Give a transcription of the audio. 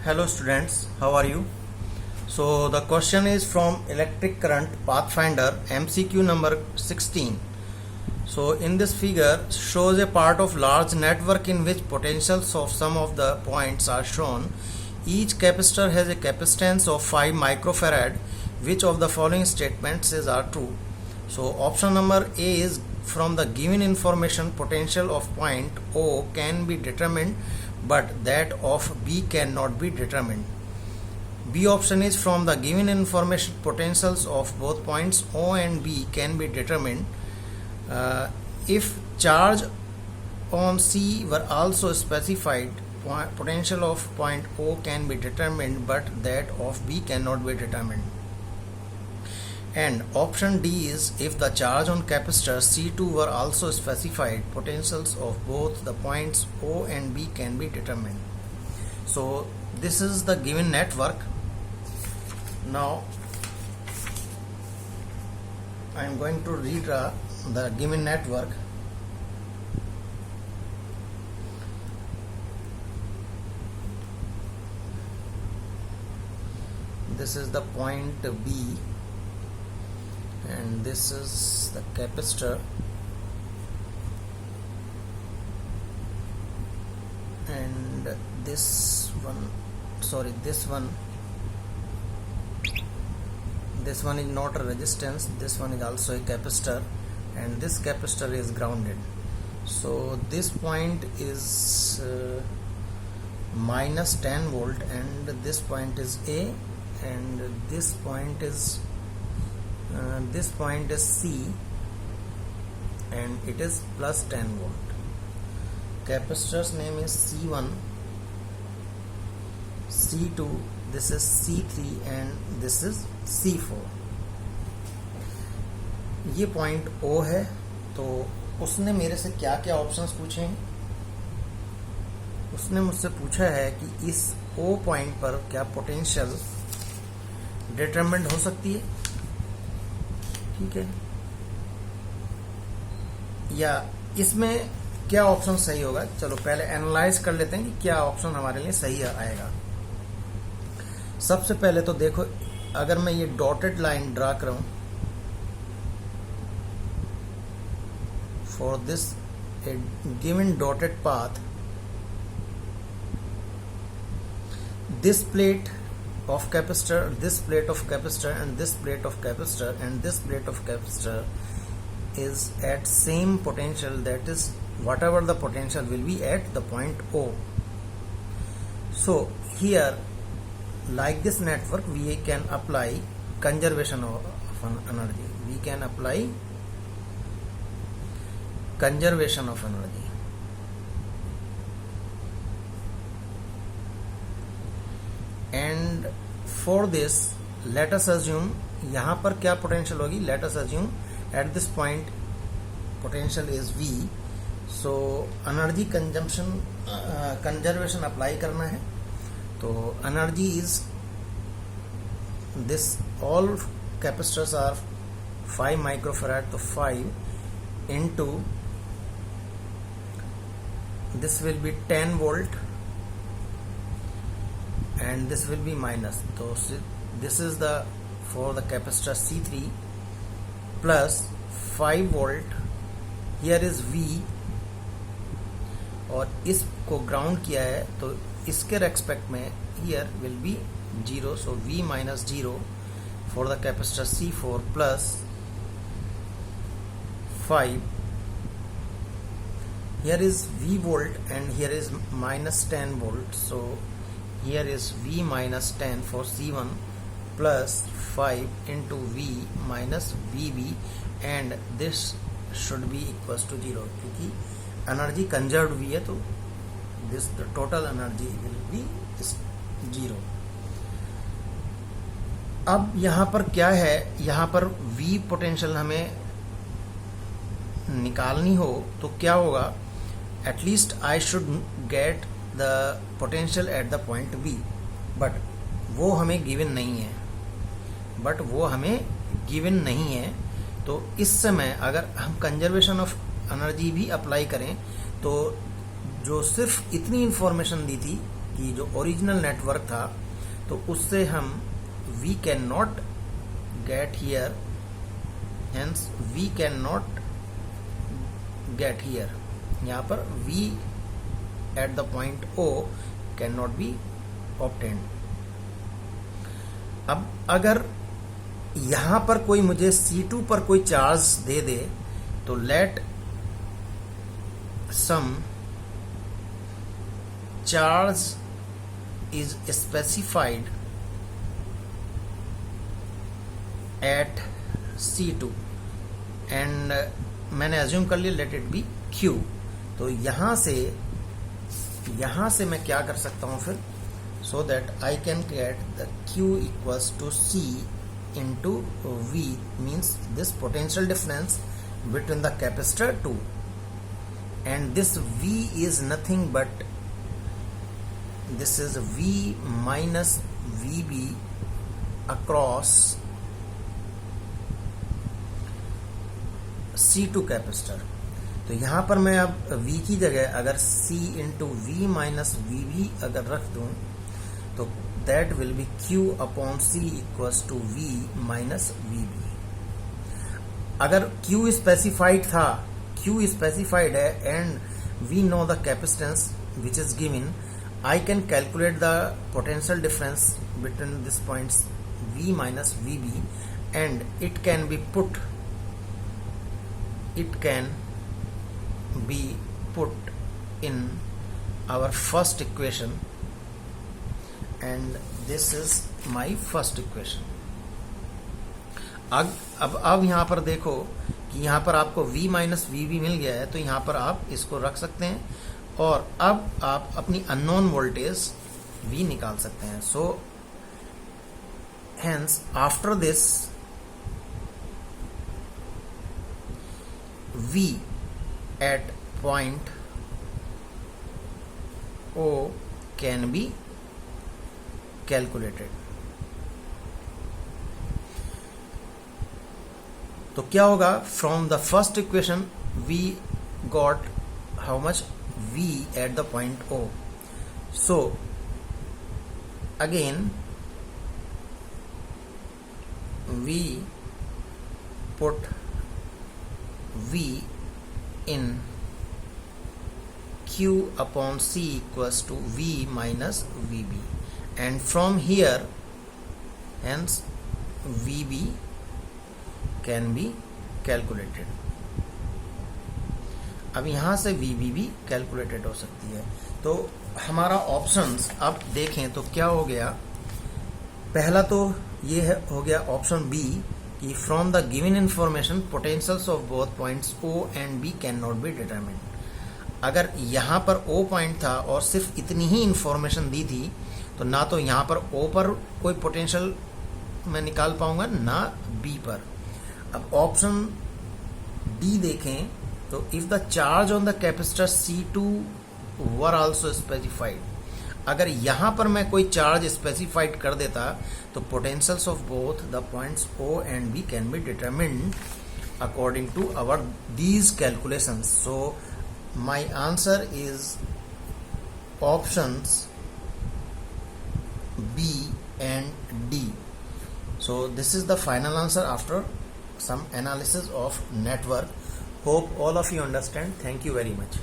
Hello students, how are you? So the question is from electric current pathfinder MCQ number 16. So in this figure shows a part of large network in which potentials of some of the points are shown. Each capacitor has a capacitance of 5 microfarad. Which of the following statements are true? So option number A is from the given information potential of point O can be determined but that of B cannot be determined. B option is from the given information potentials of both points O and B can be determined if charge on C were also specified, potential of point O can be determined but that of B cannot be determined. And option D is if the charge on capacitor C2 were also specified, potentials of both the points O and B can be determined. So this is the given network. Now I am going to redraw the given network. This is the point B and this is the capacitor, and this one is not a resistance, this one is also a capacitor, and this capacitor is grounded. So this point is minus 10 volt and this point is A, and this point is C, and it is plus 10 volt. Capacitor's name is C1, C2, this is C3 and this is C4. ये point O है. तो उसने मेरे से क्या क्या options पूछे हैं. उसने मुझसे पूछा है कि इस O पॉइंट पर क्या पोटेंशियल डिटरमिनेंट हो सकती है, ठीक है, या इसमें क्या ऑप्शन सही होगा. चलो पहले एनालाइज कर लेते हैं कि क्या ऑप्शन हमारे लिए सही आएगा. सबसे पहले तो देखो, अगर मैं ये डॉटेड लाइन ड्रा करूं for this given dotted path, this plate of capacitor, this plate of capacitor, and this plate of capacitor, and this plate of capacitor is at same potential, that is whatever the potential will be at the point O. So here, like this network, we can apply conservation of energy. We can apply conservation of energy. And for this, let us assume यहाँ पर क्या potential होगी. Let us assume at this point potential is V. So energy conservation apply करना है. तो energy is this, all capacitors are 5 microfarad, तो 5 into this will be 10 volt and this will be minus. So this is the for the capacitor C3 plus 5 volt. Here is V और इसको ground किया है तो इसके respect में here will be 0. So V minus 0 for the capacitor C4 plus 5. Here is V volt and here is minus 10 volt. So here is V minus 10 for C1 plus 5 into V minus VB, and this should be equals to 0 क्योंकि energy conserved हुई है, तो this the total energy will be 0. अब यहाँ पर क्या है, यहाँ पर V पोटेंशियल हमें निकालनी हो तो क्या होगा, at least I should get the potential at the point B, but वो हमें गिवन नहीं है. तो इस समय अगर हम कंजर्वेशन ऑफ एनर्जी भी अप्लाई करें तो जो सिर्फ इतनी इंफॉर्मेशन दी थी कि जो ओरिजिनल नेटवर्क था तो उससे हम we can not get here, hence we can not get here. यहाँ पर we at the point O can not be obtained. अब अगर यहां पर कोई मुझे C2 पर कोई चार्ज दे दे तो let some charge is specified at C2 and मैंने अज्यूम कर लिया लेट इट बी Q। तो यहां से मैं क्या कर सकता हूं फिर, so that I can get the Q equals to C into V, means this potential difference between the capacitor 2, and this V is nothing but this is V minus VB across C2 capacitor. तो यहां पर मैं अब V की जगह अगर C into V minus VB अगर रख दूं तो that will be Q upon C equals to V minus VB। अगर Q स्पेसिफाइड था, Q स्पेसिफाइड है and we know the capacitance which is given, I can calculate the potential difference between this points V minus VB and it can be put in our first equation, and this is my first equation। अब यहाँ पर देखो कि यहाँ पर आपको V minus VB मिल गया है, तो यहाँ पर आप इसको रख सकते हैं और अब आप अपनी अननोन वोल्टेज V निकाल सकते हैं। So hence after this V at point O can be calculated। तो क्या होगा, from the first equation we got how much V at the point O। So again we put V in Q upon C equals to V minus VB, and from here hence VB can be calculated। अब यहां से VB भी calculated हो सकती है। तो हमारा options अब देखें तो क्या हो गया, पहला तो ये है हो गया ऑप्शन बी कि from the given information potentials of both points O and B can not B determined. अगर यहाँ पर O पॉइंट था और सिर्फ इतनी ही इंफॉर्मेशन दी थी तो ना तो यहाँ पर O पर कोई पोटेंशियल मैं निकाल पाऊंगा ना B पर। अब ऑप्शन डी देखें तो if the charge on the capacitor C2 were also specified, अगर यहां पर मैं कोई चार्ज स्पेसिफाइड कर देता तो potentials of both the points O and B can be determined according to our these calculations. So my answer is options B and D। So this is the final answer after some analysis of network. Hope all of you understand. Thank you very much.